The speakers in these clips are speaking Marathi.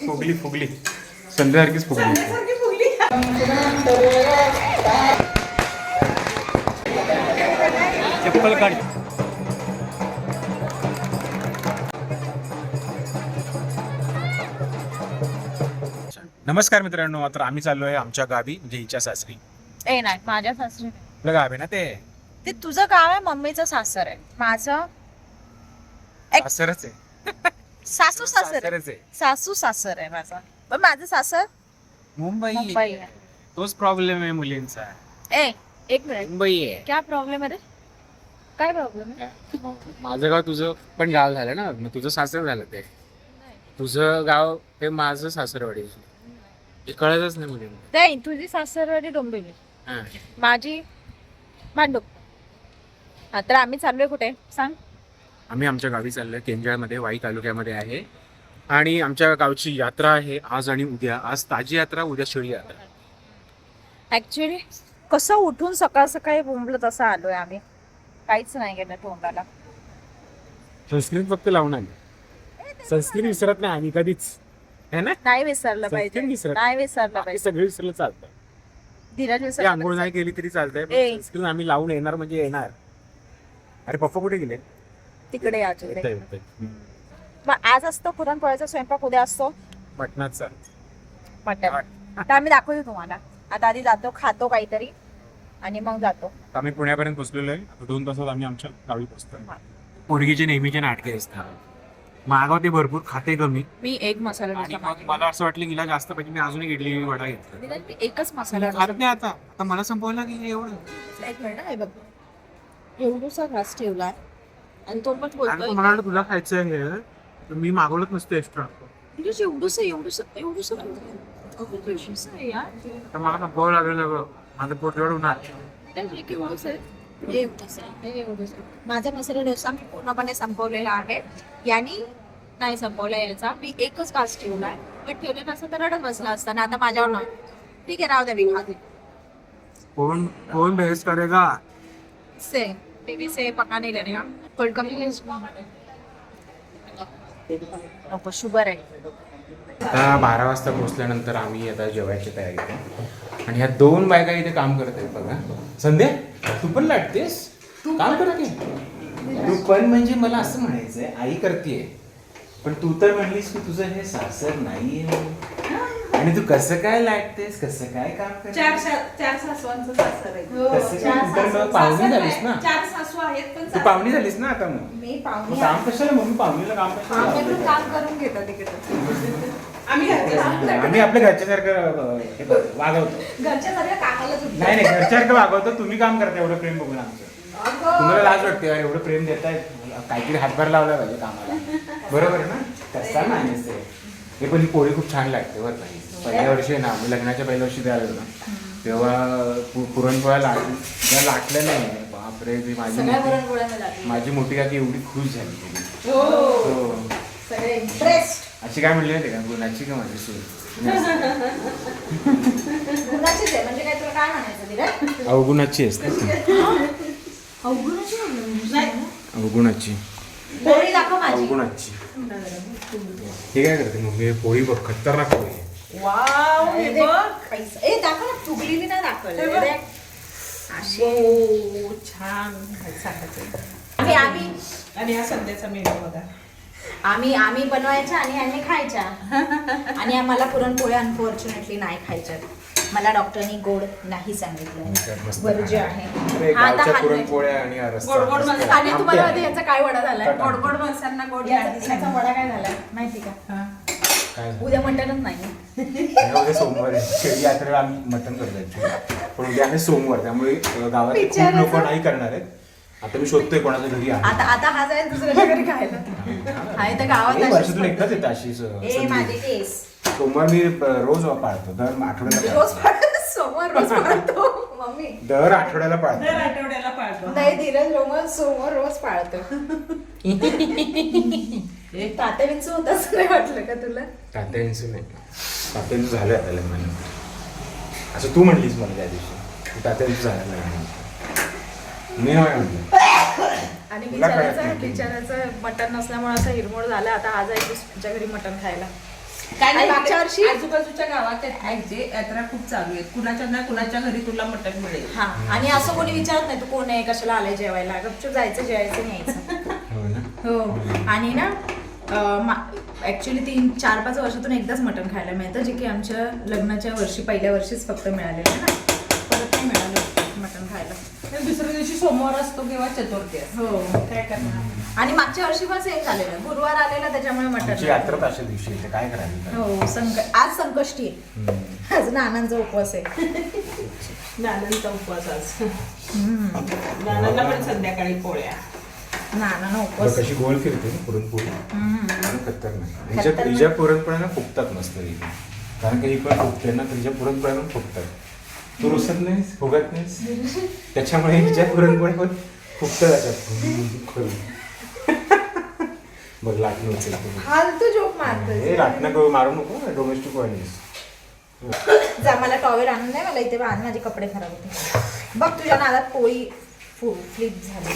फुगली फुगली संध्यासारखीच फुगली. चप्पल काढ. नमस्कार मित्रांनो, आता आम्ही चाललोय आमच्या गावी, म्हणजे हिच्या सासरी. ए नाही, माझ्या सासरी नाही. आपलं गाव आहे ना ते. ते तुझं गाव आहे, मम्मीचं सासर आहे. माझं सासरच आहे. सासू सासर आहे. सासरच आहे. सासू सासर आहे माझा. पण माझं सासर मुंबई मुंबई आहे. तोच प्रॉब्लेम आहे मुलींचा. ए एक मिनिट, मुंबई आहे. क्या प्रॉब्लेम आहे रे? काय प्रॉब्लेम आहे? माझं गाव तुझं पण गाव झालं ना, मग तुझं सासर झालं ते. तुझं गाव हे माझं सासरवाडी. हे कळतच नाही मुलींना. नाही, तुझी सासरवाडी डोंबिवली, हा. माझी भांडूप. हा, तर आम्ही चाललोय कुठे सांग? आम्ही आमच्या गावी चाललोय, केंजळमध्ये, वाई तालुक्यामध्ये आहे. आणि आमच्या गावची यात्रा आहे आज आणि उद्या. आज ताजी यात्रा, उद्या शिळी यात्रा. ऍक्च्युली कसं उठून सकाळ सकाळी बोंबलं तसं आलोय आम्ही. काहीच नाही गेलं तोंडाला. संस्कृत फक्त लावून आली. संस्कृत विसरत नाही आम्ही कधीच, है ना? नाही विसरलं पाहिजे, संस्कृत विसरत नाही विसरलं बाकी पाहिजे. सगळं विसरलं चालतं. धीरज ते विसरलं आंघोळ पाहिजे. नाही केली तरी चालतंय, पण ए. संस्कृत आम्ही लावून येणार म्हणजे येणार. अरे पप्पा कुठे गेले? तिकडे या तिकडे. येतंय, येतंय. मग आज असतो पुरणपोळ्याचा स्वयंपाक, उद्या असतो मटणाचा. मटण. तर आम्ही दाखवतो तुम्हाला. आता आधी जातो, खातो काहीतरी आणि मग जातो. आम्ही पुण्यापर्यंत पोहोचलेलो आहे. आता 2 तासात आम्ही आमच्या गावी पोहोचतो. पोरगीचे नेहमीचे नाटके असतात. मागवते भरपूर, खाते कमी. मी एक मसाला आणि डोसा मग मला असं वाटलं गेला जास्त पाहिजे, मी अजून एक इडली वडा घेतला. मागवते. मी एकच मसाला खात डोसा. नाही आता मला संपवला की एवढं. एक मिनिट आहे बघ, एवढूसा घास ठेवलाय आणि तो पण आणि बोलतोय तू मला वाटलं तुला खायचं आहे हे, तर मी मागवलंच नसतं एक्स्ट्रा. एवढूस एवढूस एवढूस एवढूस आहे यार. तर मला संपवावं लागलं सगळं. माझं पोट जड होणार. माझा मसाला डोसा मी पूर्णपणे संपवलेला आहे. यांनी नाही संपवला याचा. मी एकच घास ठेवलाय, पण ठेवले नसतं तर रडत बसला असता ना. आता माझ्यावर नाही. ठीक आहे, राहू द्या, मी खाते. कोण कोण बहस करेगा? से टीव्ही से पका नाही लेने कोल्ड कॉफी नको, शुगर आहे. आता 12 वाजता पोहोचल्यानंतर आम्ही आता जेवायची तयारी करतो. आणि ह्या 2 बायका इथे काम करत आहेत बघा. संध्या तू पण लाटतेस, काम करते तू पण. म्हणजे मला असं म्हणायचंय, आई करतेय पण तू तर म्हणलीस की तुझं हे सासर नाहीये, आणि तू कसं काय लाटतेस, कसं काय काम करतेस? चार सासवांचं सासर आहे. कसं काय? तू तर मग पाहुणी झालीस ना. 4 सासू आहेत, पण तू पाहुणी झालीस ना आता. मग मी मग पाहुणे काम कशाला? मम्मी पाहुणीला काम कशाला आम्ही लावते? काम करून घेतो तिकडे. आम्ही घरचे आम्ही आपल्या घरच्यासारखं वागवतो. घरच्या सगळ्या कामाला नाही नाही, घरच्यासारखं वागवतो. तुम्ही काम करता एवढं प्रेम बघून आमचं. तुम्हाला लाज वाटते यार, एवढं प्रेम देताय, काहीतरी हातभार लावला पाहिजे कामाला. बरोबर आहे ना? कसा नाही ते. हे पण ही पोळी खूप छान लागते बरं का. पहिल्या वर्षी आहे ना, आम्ही लग्नाच्या पहिल्या वर्षी द्यायला ना, तेव्हा पुरणपोळ्या लाटल्या नाही. बापरे, ती माझी मोठी काकी एवढी खुश झाली. हो. सगळे इम्प्रेस्ड. अशी काय म्हणली होती का, गुणाची का माझी सूर? गुणाचीच आहे. म्हणजे काय, तुला काय म्हणायचं धीरज? अवगुणाची असते. अवगुणाची अवगुणाची. पोळी दाखव माझी. अवगुणाची. हे काय करते मग? पोळी बघ, खतरनाक पोळी आहे. वाव, हे बघ. पैसा. ए दाखव ना, फुगलेली नाही दाखवली. हे बघ. अरे, ओ, छान सांगायचं. आम्ही आणि हा सध्याचा मेनू बघा. आम्ही बनवायच्या आणि आम्ही खायच्या. आणि आम्हाला पुरणपोळ्या अनफॉर्च्युनेटली नाही खायच्या. मला डॉक्टरनी गोड नाही सांगितलं, वर्ज्य आहे. अरे, हा, आता गावच्या हा पुरणपोळ्या आणि हा रस्सा. गोड गोड मसाला. आणि तुम्हाला माहिती याचा काय वडा झालाय? गोड गोड माणसांना गोड याचा वडा काय झालाय माहिती का? काय झालं? उद्या मटणच नाही. आणि उद्या सोमवार आहे. शेळी यात्रेला आम्ही मटण करतो. पण उद्या आहे सोमवार, त्यामुळे गावात खूप लोक नाही करणार आहेत. आता मी शोधतोय कोणाच्या घरी आहे. आता हा जाईल दुसऱ्याच्या घरी खायला. हा इथं गावात हे अशीच वर्षातून एकदाच येतं अशी ए माझी केस. सोमवार मी रोज पाळतो. दर आठवड्याला रोज पाळतो. सोमवार रोज पाळतो मम्मी. दर आठवड्याला पाळतो. दर आठवड्याला पाळतो. नाही, धीरज सोमवार रोज पाळतो. तात्या विंचू होत असं नाही वाटलं का तुला? तात्यांचं नाही, तात्यांचं झालं आता लग्न. असं तू म्हणलीस मला त्या दिवशी, तात्यांचं झालं लग्न. मी नाही म्हणलं. आणि तुला कळत नाही. बिचाराचं मटण नसल्यामुळे असं हिरमोड झालं. आता आज आहे तुझ्या घरी मटण खायला. काय आणि नाही, मागच्या वर्षी आजूबाजूच्या गावात आहेत यात्रा खूप चालू आहेत. कुणाच्या ना कुणाच्या घरी तुला मटण मिळेल. हा आणि असं कोणी विचारत नाही तू कोण आहे कशाला आलाय जेवायला गपचूप जायचं जेवायचं नाही यायचं. हो ना. हो आणि ना ऍक्च्युली 3-4-5 वर्षातून एकदाच मटण खायला मिळतं जे की आमच्या लग्नाच्या वर्षी पहिल्या वर्षीच फक्त मिळालेलं ना परत नाही मिळालं मटण खायला. दुसऱ्या दिवशी सोमवार असतो किंवा चतुर्थी असतो. हो काय करणार आणि मागच्या वर्षी पण सेम झालेलं गुरुवार आलेला त्याच्यामुळे आमची मटण. यात्रा तर अशा दिवशी येते, काय करायचं. हो आज संकष्टी आहे. आज नानांचा उपवास आहे. नानांचा उपवास आज. नानांना पण संध्याकाळी पोळ्या. नानांना उपवास कशी गोल फिरते ना पुरणपोळी, खतरनाक. हिच्या पुरणपोळ्या फुगतात मस्त इथे, कारण की ही पण फुगते ना, तुझ्या पुरणपोळ्या पण फुगतात. तू रुसत नाहीस, फुगत नाहीस, त्याच्यामुळे हिच्या पुरणपोळ्या पण फुगतात त्याच्यात. बघ लाटणं उचल, फालतू जोक मारतोय. हे लाटणं मारू नको, डोमेस्टिक वाईस. जा मला टॉवेल आणून नाही मला इथे बांध माझे कपडे खराब होते. बघ तुझ्या नादात पोळी फ्लिप झाली.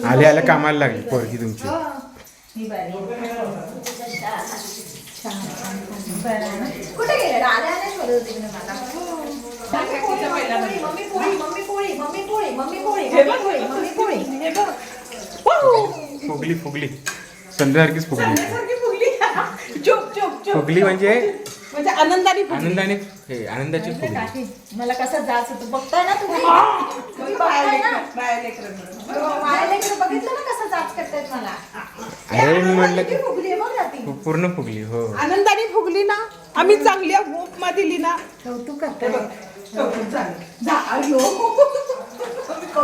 आले आले कामाला लागली पोरगी तुमची. कुठे गेले आले आले शोधत होती तुम्ही मला. मम्मी पोळी मम्मी पोळी मम्मी पोळी मम्मी पोळी मम्मी पोळी मम्मी पोळी मम्मी पोळी. फुगली फुगली संध्यासारखीच फुगली. चुप चुप चुप. फुगली म्हणजे आनंदाने फुगली. आनंदाने, हे आनंदाची फुगली. काकी मला कसं जायचं होतं बघताय ना तुम्ही. तुम्ही बाया बघताय ना लेकरं, बाया लेकरं. माझ्या लेकरं बघितलं ना कसं जाच करतायत मला. अरे मी म्हटलं की फुगली आहे बघ ना ती. पूर्ण फुगली. हो आनंदाने फुगली ना. आम्ही चांगल्या उपमा दिली ना. कौतुक करते बघ. कौतुक झालं. जा अयो.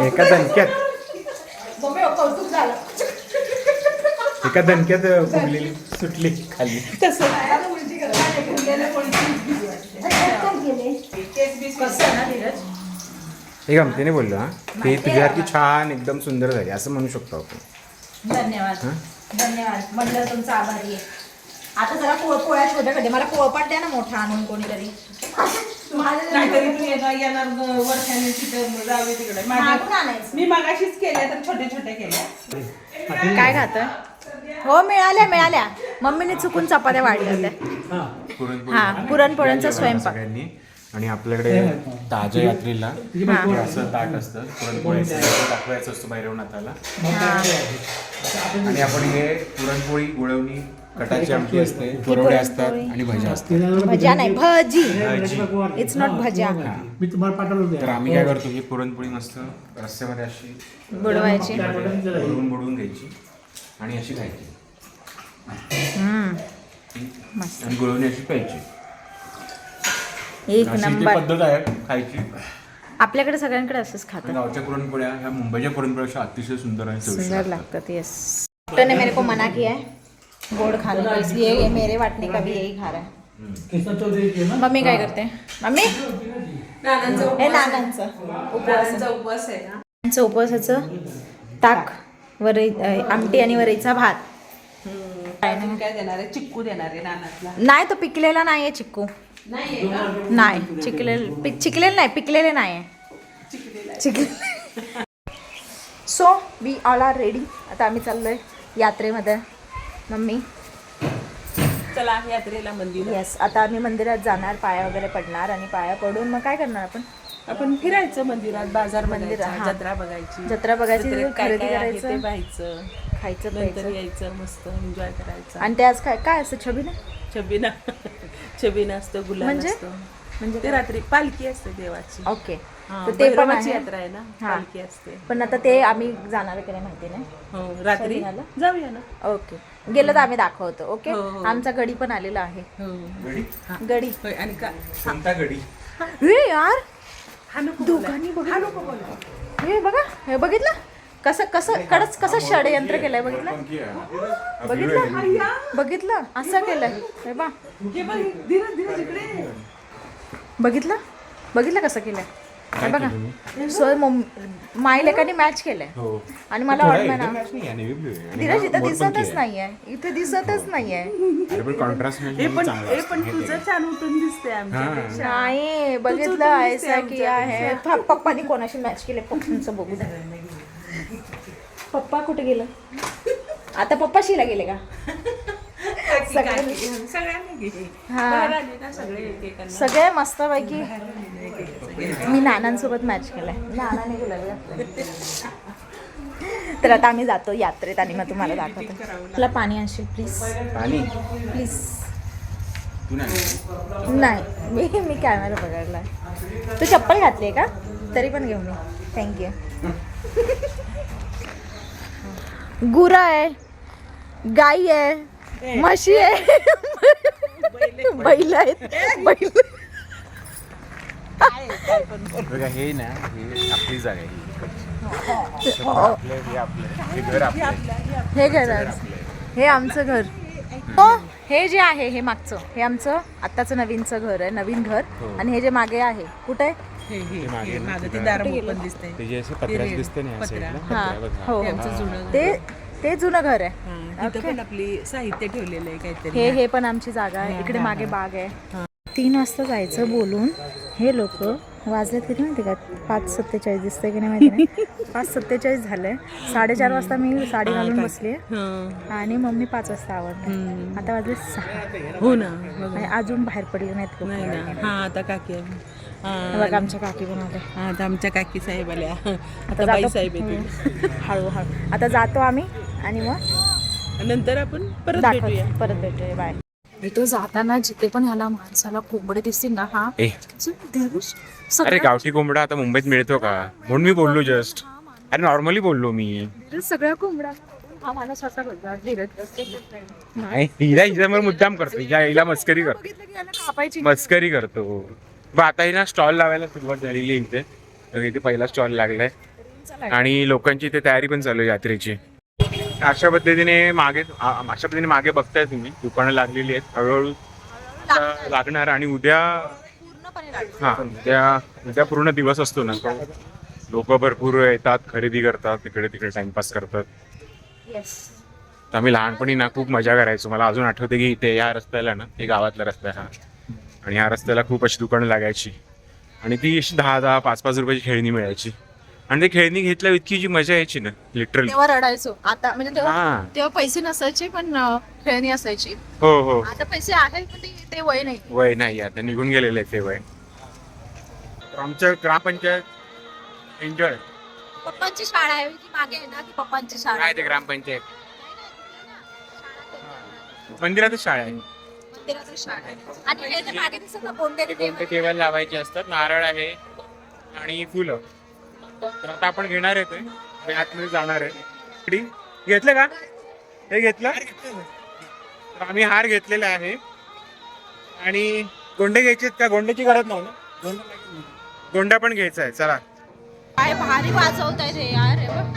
एका दणक्यात मम्मी कौतुक झालं. एका दणक्यात फुगलेली सुटली खाली. तसं कसं ना धीरज. हे गमतीने बोललो हा, ती तुझ्यासारखी छान एकदम सुंदर झाली असं म्हणू शकतो आपण. धन्यवाद धन्यवाद म्हटलं तुमचा आभारी आहे. आता जरा पोळ्या छोट्या कधी मला पोळपाट द्या ना मोठा आणून कोणीतरी. नाहीतरी तू येणार वर्षाने तिथं जावे तिकडे. मागून आणायचं. मी मगाशीच केल्या तर छोट्या छोट्या केल्या. काय खातं. हो मिळाल्या मम्मीने चुकून चपात्या वाढल्या होत्या. हा पुरणपोळ्यांचा स्वयंपाक. सगळ्यांनी. आणि आपल्याकडे ताज्या यात्रेला हे असं ताट असतं पुरणपोळीचं, दाखवायचं असतं भैरवनाथाला. आणि आपण हे पुरणपोळी, गुळवणी, कटाची आमटी असते, कुरवड्या असतात आणि भज्या असतात. भज्या नाही भजी. भजी. इट्स नॉट भज्या. मी तुम्हाला पाठवलं तर आम्ही काय करतो, ही पुरणपोळी मस्त रस्स्यामध्ये अशी बुडवायची. बुडवून घ्यायची आणि अशी खायची. आणि गुळवणी अशी प्यायची. एक अशी ती नंबर. पद्धत आहे खायची. आपल्याकडे सगळ्यांकडे असंच खातात. आणि गावच्या पुरणपोळ्या ह्या मुंबईच्या पुरणपोळ्या अतिशय सुंदर आणि चविष्ट सुंदर असतात. लगता है। यस डॉक्टर ने मेरे को मना किया है गोड़ खाने को, इसलिए ये मेरे वाटने का भी यही खा रहा है। कृष्णा चौधरी के ना मम्मी काय करते? मम्मी हे नानांचं उपवास आहे ना. नानांचं उपवासाचं ताक वरई आमटी आणि वरईचा भात. तुम्ही काय देणार आहे? चिक्कू देणार आहे नानातला. नाही तो पिकलेला नाहीये चिक्कू. नाही नाही चिकलेले नाही, पिकलेले नाही चिकले. So we all are ready. आता आम्ही चाललोय यात्रेमध्ये. मम्मी चला यात्रेला मंदिर. येस आता आम्ही मंदिरात जाणार, पाया वगैरे पडणार आणि पाया पडून मग काय करणार आपण फिरायचं मंदिरात, बाजार मंदिर, मंदिर, हा. जत्रा बघायची. जत्रा बघायची, जत्रेत काय खरेदी काय आहे ते करायचं, पाहायचं, खायचं नंतर प्यायचं. यायचं, मस्त एन्जॉय करायचं. आणि ते आज काय काय असतं छबी ना छबिना छबिना असतं, गुलाल म्हणजे? असतं. म्हणजे ते रात्री पालखी असते देवाची. ओके हा, तर ते पण भैरवाची आहे. यात्रा आहे ना, हा. पालखी असते. पण आता ते आम्ही जाणार की नाही माहिती नाही. हो रात्री शबिनाला? जाऊया ना. ओके गेलं तर आम्ही दाखवतो. ओके हो, हो. आमचा गडी पण आलेला आहे. हो गडी? गडी होय. आणि का कोणता गडी? हे यार हा नको दोघांनी बोलायला. हा नको बोलायला. हे बघा हे बघितलं कसं कसं कडच कसं षडयंत्र केलंय बघितलं बघितलं असं केलंय. हे बा हे बघ, धीरज धीरज इकडे. बघितलं बघितलं कसं केलंय. हे बघा सो माई लेकांनी मॅच केलंय हो. आणि मला थोडा वाटलं एकदम ना match नाही आहे, navy blue आहे. आणि धीरज हा इथं मोरपंखी दिसतच आहे. नाहीये, इथे दिसतच नाहीये. अरे पण कॉन्ट्रास्ट हे पण तुझं छान उठून दिसते आमच्यापेक्षा. नाही बघितलं चुकून दिसते ऐसा की आहे. पप्पानी कोणाशी मॅच केले पप्पांचं बघू द्या. पप्पा कुठे गेलं? आता पप्पाशीला गेले का? सगळ्यांनी गेली. हा. बाहेर आले ना सगळे एकेकांना. सगळे मस्तपैकी. बाहेर आलेले एकेकांना. मी नानांसोबत मॅच केलाय. नानाने गुलाबी घातले. तर आता आम्ही जातो यात्रेत आणि मग तुम्हाला दाखवतो. तुला पाणी आणशील प्लीज? पाणी प्लीज. तू नाही नाही मी कॅमेरा पकडलाय. तू चप्पल घातली आहे का? तरी पण घेऊन ये. थँक्यू. गुरं आहे, गाई आहे, म्हशी आहे, बैल आहेत. बैल बघा हे ना, हे आपली जागा आहे ही इकडची. आपलं हे आपलं हे घर आपलं हे घर आहे. हे आमचं घर. हो, हे जे आहे हे मागचं, हे आमचं आत्ताचं नवीनचं घर आहे, नवीन घर. आणि हे जे मागे आहे कुठे? हे मागे ना, माझं ते तिथं दार पण दिसतंय. ते जे असं पत्र्यात दिसते ना या पत्रा. साईडला, हा पत्र्या बघा. हो ते आमचं जुनं ते जुनं घर आहे. हा, तिथं पण आपली साहित्य ठेवलेलं आहे काहीतरी. हे पण आमची जागा आहे. इकडे मागे बाग आहे. 3 वाजता जायचं बोलून हे लोक वाजलेत किती माहिती का? 5:47 दिसतंय की नाही माहिती नाही. 5:47 झालंय. 4:30 वाजता मी साडी घालून बसली हा. आणि मम्मी 5 वाजता आवडते. आता वाजले 6 हो ना बघा. आणि अजून बाहेर पडले नाहीत लोक. नाही ना. हा आता काकी आहे. बघा आमच्या काकी पण आले. हा, आता आमच्या काकी साहेब आल्या. आता आता बाई जातो. साहेब येतील. हळूहळू आता जातो आम्ही आणि मग नंतर आपण परत भेटूया. परत भेटूया. बाय. इथं जाताना जिथे पण ह्याला माणसाला कोंबडे दिसतील ना, हा ए, अरे गावठी कोंबडा आता मुंबईत मिळतो का? म्हणून मी बोललो जस्ट. अरे नॉर्मली बोललो मी. सगळ्या कोंबडा हा माणूस असा करतो. नाही हिला हिच्यावर मुद्दाम करतो. हिला मस्करी करतो. बघितलं की याला कापायची. मस्करी करतो. बरं आता ही ना स्टॉल लावायला सुरुवात झालेली आहे इथे. तर इथे पहिला स्टॉल लागलाय आणि लोकांची इथे तयारी पण चालू आहे यात्रेची. अशा पद्धतीने मागे बघताय तुम्ही, दुकानं लागलेली आहेत. हळूहळू लागणार आणि उद्या पूर्णपणे लागेल. हा उद्या पूर्ण दिवस असतो ना, लोक भरपूर येतात, खरेदी करतात, तिकडे तिकडे टाइमपास करतात. येस. तर आम्ही लहानपणी ना खूप मजा करायचो. मला अजून आठवते की इथे या रस्त्याला ना, हे गावातला रस्ता आहे हा, आणि या रस्त्याला खूप अशी दुकानं लागायची आणि ती अशी 10-10, 5-5 रुपयाची खेळणी मिळायची. आणि ते खेळणी घेतल्यावर इतकी जी मजा यायची ना, लिटरली. तेव्हा रडायचो. आता म्हणजे हा. तेव्हा पैसे नसायचे पण खेळणी असायची. हो हो. आता पैसे आहेत पण ते वय नाही. वय नाही, आता निघून गेलेलं आहे ते वय. आमच्या ग्रामपंचायत एन्जॉय. पप्पांची शाळा आहे की मागे आहे ना, की पप्पांची शाळा काय ते ग्रामपंचायत मंदिरातच शाळा आहे. मंदिराची शाळा आहे. आणि हे जे मागे दिसत ना कोणते ते कोणते केवळ लावायचे असतात. नारळ आहे आणि फुलं. तर आता आपण घेणार आहे ते आतमध्ये जाणार आहे. घेतलं का? हे घेतलं. तर आम्ही हार घेतलेला आहे आणि गोंडे घ्यायचे का? गोंड्याची गरज नव्हती ना. गोंडा पण घ्यायचा आहे. चला. काय भारी वाजवताय ते यार. हे बघ.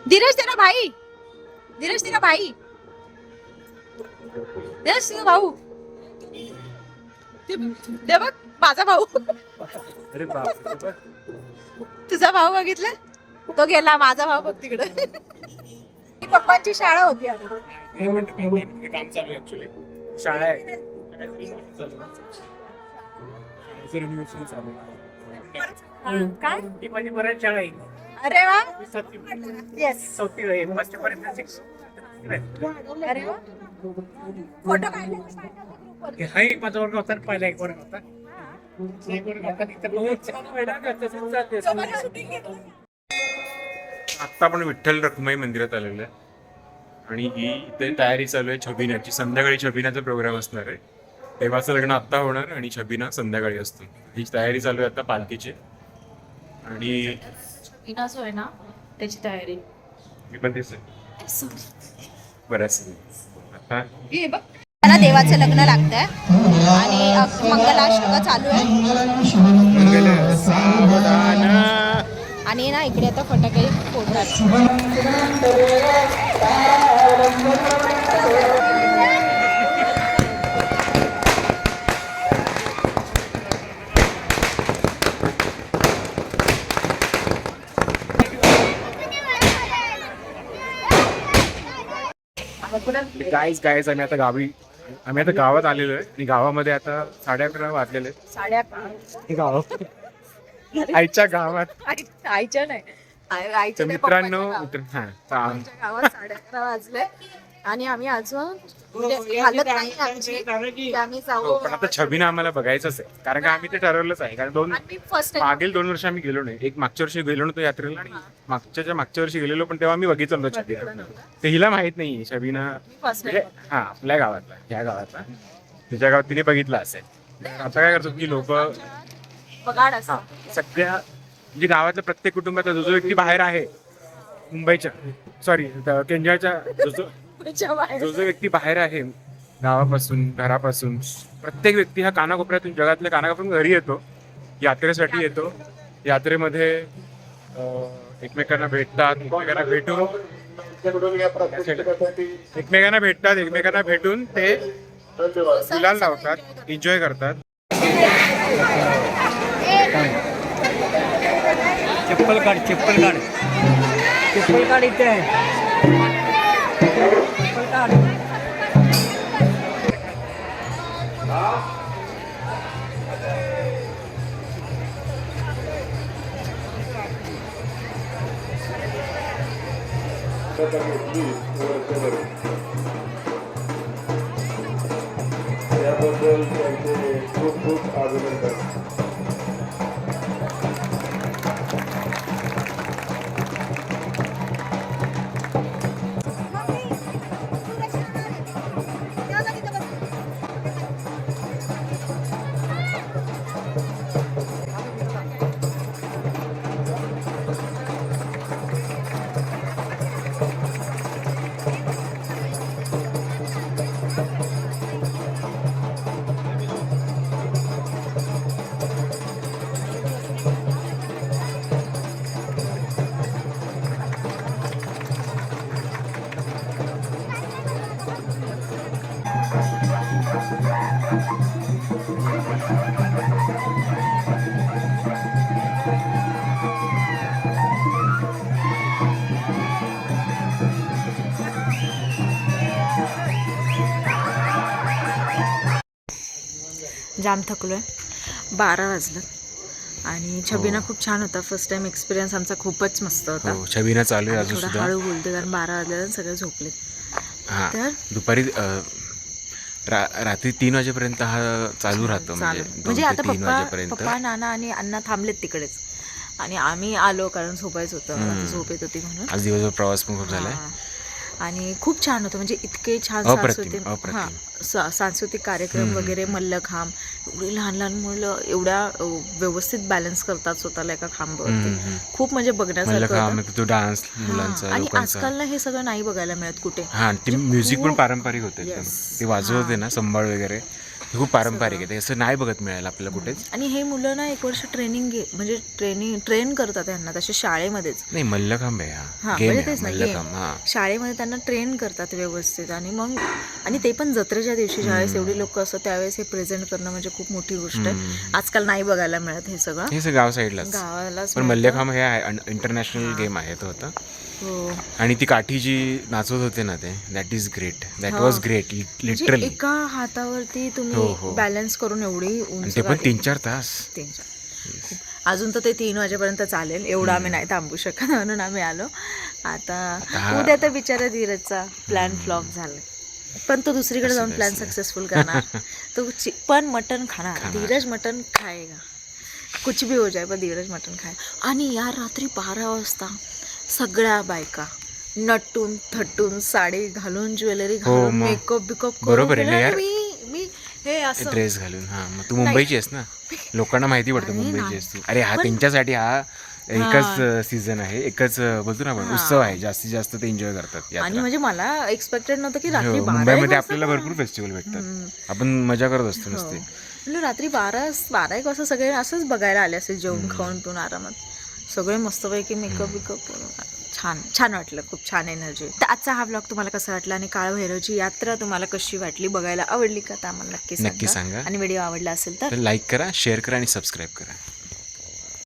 धीरज तेरा भाई. धीरज तेरा भाई. धीरज तेरा भाऊ. ते बघ माझा भाऊ. अरे बाप. तुझा भाऊ बघितला? तो गेला. माझा भाऊ बघ तिकडे. पप्पांची शाळा होती. काम चालू आहे ऍक्च्युली. शाळा आहे. काय? ती माझी बऱ्याच शाळा आहे. अरे वा. येस. चौथी आहे. फर्स्ट पर्यंत 6. अरे वा. फोटो काढले. हा एक माझा वर्ग होता, पहिला एक वर्ग होता. एक वर्ग होता तिथं आत्ता आपण विठ्ठल रखुमाई मंदिरात आलेलो आहे आणि ही इथे तयारी चालू आहे छबिनाची. संध्याकाळी छबिनाचा प्रोग्राम असणार आहे. देवाचं लग्न आत्ता होणार आणि छबिना संध्याकाळी असतो. ही तयारी चालू आहे आता पालखीची. आणि इनास होय ना त्याची तयारी. मी पण तेच बऱ्याच आता हे बघ. मला देवाचं लग्न लागतंय आणि मंगलाष्टक चालू आहे. आणि ना इकडे आता फटाके फोडतात. गाईज आम्ही आता गावात आलेलो आहे आणि गावामध्ये आता 11:30 वाजलेले आहेत. 11:30 गावात आईच्या गावात आईच्या नाही आईच्या तर नाही, मित्रांनो पप्पाच्या गावात. हा आमच्या गावात 11:30 वाजले आणि आम्ही अजून म्हणजे हालत नाही आमची की आम्ही जाऊ. पण आता छबीनं आम्हाला बघायचंच आहे कारण का आम्ही ते ठरवलंच आहे कारण आणि मी फर्स्ट टाइम मागील 2 वर्ष आम्ही गेलो नाही. एक मागच्या वर्षी गेलो नव्हतो यात्रेला आणि मागच्या वर्षी गेलेलो पण तेव्हा आम्ही बघितलं नव्हतं छबीला. ते हिला माहित नाही छबीनं फर्स्ट म्हणजे हा आपल्या गावातला ह्या गावातला तिच्या गावात तिने बघितलं असेल. आता काय करतो की लोक बघाड असं सगळ्या म्हणजे गावातल्या प्रत्येक कुटुंबाचा जो व्यक्ती बाहेर आहे मुंबईच्या केंद्राच्या जो व्यक्ती बाहेर आहे गावापासून घरापासून प्रत्येक व्यक्ती हा कानाकोपऱ्यातून जगातल्या कानाकोपऱ्यातून घरी येतो यात्रेसाठी येतो. यात्रेमध्ये एकमेकांना भेटतात एकमेकांना भेटून ते गुलाल लावतात एन्जॉय करतात. चप्पल काढ इथे आहे. चप्पल काढ. त्याबद्दल त्यांचे खूप खूप अभिनंदन. जाम थकलोय. 12 वाजलं आणि छबीना खूप छान होता. फर्स्ट टाइम एक्सपिरियन्स आमचा खूपच मस्त होता. छबीना चालू आहे अजून थोडं सुद्धा. हळू बोलते कारण 12 वाजल्यानंतर सगळे झोपले. हा तर दुपारी रात्री 3 वाजेपर्यंत हा चालू राहतो म्हणजे आता 3 वाजेपर्यंत. पप्पा नाना आणि अण्णा थांबलेत तिकडेच आणि आम्ही आलो कारण झोपायचं होतं. मला झोप येत होती म्हणून. आज दिवसभर प्रवास पण खूप झालाय. हा. आणि खूप छान होतं म्हणजे इतके छान अप्रतिम. सांस्कृतिक कार्यक्रम वगैरे मल्लखांब एवढी लहान लहान मुलं एवढ्या व्यवस्थित बॅलन्स करतात स्वतःला एका खांबावरती. खूप म्हणजे बघण्यासारखं होतं. तो डान्स मुलांचा आणि लोकांचा. आजकाल ना हे सगळं नाही बघायला मिळत कुठे. हा ते म्युझिक पण पारंपरिक होते एकदम. Yes. ते वाजवत होते ना संभाळ वगैरे हे खूप पारंपरिक आहे. ते असं नाही बघत मिळायला आपल्याला कुठेच. आणि हे मुलं ना 1 वर्ष म्हणजे ट्रेन करतात त्यांना तसे शाळेमध्येच. नाही मल्लखांब आहे हा गेम म्हणजे आहे तेच ना मल्लखांब. हा शाळेमध्ये त्यांना ट्रेन करतात व्यवस्थित आणि मग आणि ते पण जत्रेच्या दिवशी ज्यावेळेस एवढी लोक असतात त्यावेळेस हे प्रेझेंट करणं म्हणजे खूप मोठी गोष्ट आहे. आजकाल नाही बघायला मिळत हे सगळं. हे सगळं गाव साईडलाच. गावालाच पण मल्लखांब हे आहे इंटरनॅशनल गेम आहे तो होता. हो आणि ती काठी जी नाचवत होते ना ते that is great. That was great literally. एका हातावरती हो, तुम्ही हो. बॅलन्स करून एवढी उंच ते पण 3-4 तास. 3-4 अजून तर ते 3 वाजेपर्यंत चालेल एवढं आम्ही नाही थांबू शकत म्हणून आम्ही आलो. आता उद्या तर बिचारा धीरजचा प्लॅन फ्लॉप झाला पण तो दुसरीकडे जाऊन प्लॅन सक्सेसफुल करणार. तो पण मटन खाणार. धीरज मटन खाएगा कुछ भी हो जाए पण धीरज मटन खाए. आणि यार रात्री 12 वाजता सगळ्या बायका नटून थटून साडी घालून ज्वेलरी घालून मेकअप बिकअप बरोबर आहे यार. मी हे असं ड्रेस घालून. हा मग तू मुंबईची आहेस ना लोकांना माहिती पडतं मुंबईची आहेस तू. अरे हा त्यांच्यासाठी हा एकच सीझन आहे एकच बोलतो ना आपण उत्सव आहे. जास्तीत जास्त ते एन्जॉय करतात. आणि म्हणजे मला एक्सपेक्टेड नव्हतं की रात्री 12 मुंबईमध्ये आपल्याला भरपूर फेस्टिवल भेटतात. आपण मजा करत असतो नुसते. म्हणजे रात्री 12-1 वाजता सगळे असंच बघायला आले असेल जेवण खाऊन पिऊन आरामात. सगळे मस्तपैकी मेकअप बिकअप छान वाटलं. खूप छान एनर्जी. तर आजचा हा ब्लॉग तुम्हाला कसा वाटला आणि काळभैरवची यात्रा तुम्हाला कशी वाटली बघायला आवडली का तर आम्हाला नक्की सांगा. आणि व्हिडिओ आवडला असेल तर लाईक करा शेअर करा आणि सबस्क्राईब करा.